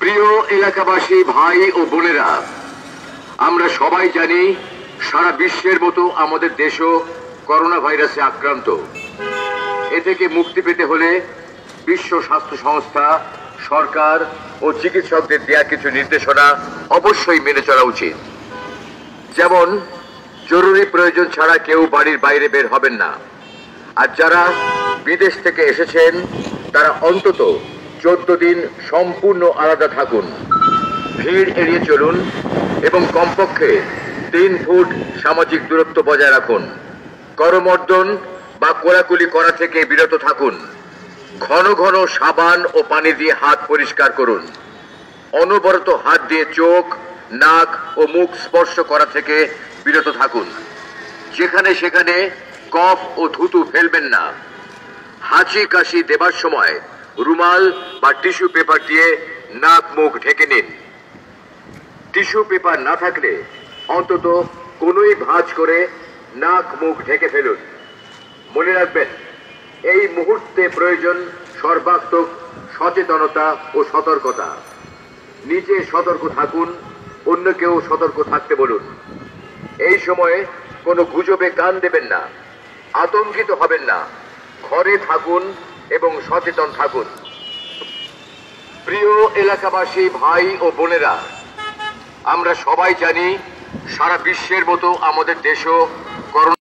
প্রিয় এলাকাবাসী ভাই ও বোনেরা, আমরা সবাই জানি সারা বিশ্বের মতো আমাদের দেশও করোনা ভাইরাসে আক্রান্ত। এ থেকে মুক্তি পেতে হলে বিশ্ব স্বাস্থ্য সংস্থা, সরকার ও চিকিৎসকদের দেয়া কিছু নির্দেশনা অবশ্যই মেনে চলা উচিত। যেমন, জরুরি প্রয়োজন ছাড়া কেউ বাড়ির বাইরে বের হবেন না। আর যারা বিদেশ থেকে এসেছেন তারা অন্তত 14 দিন সম্পূর্ণ আলাদা থাকুন, ভিড় এড়িয়ে চলুন এবং কমপক্ষে 3 ফুট সামাজিক দূরত্ব বজায় রাখুন। করমর্দন বা কোলাকুলি করা থেকে বিরত থাকুন। ঘন ঘন সাবান ও পানি দিয়ে হাত পরিষ্কার করুন। অনবরত হাত দিয়ে চোখ, নাক ও মুখ স্পর্শ করা থেকে বিরত থাকুন। যেখানে সেখানে কফ ও থুতু ফেলবেন না। হাঁচি কাশি দেবার সময় রুমাল বা টিস্যু পেপার দিয়ে নাক মুখ ঢেকে নিন। টিস্যু পেপার না থাকলে অন্তত কোনোই ভাঁজ করে নাক মুখ ঢেকে ফেলুন। মনে রাখবেন, এই মুহূর্তে প্রয়োজন সর্বাত্মক সচেতনতা ও সতর্কতা। নিজে সতর্ক থাকুন, অন্যকেও সতর্ক থাকতে বলুন। এই সময়ে কোনো গুজবে কান দেবেন না, আতঙ্কিত হবেন না। ঘরে থাকুন এবং সচেতন থাকুন। প্রিয় এলাকাবাসী ভাই ও বোনেরা, আমরা সবাই জানি সারা বিশ্বের মতো আমাদের দেশও করোনা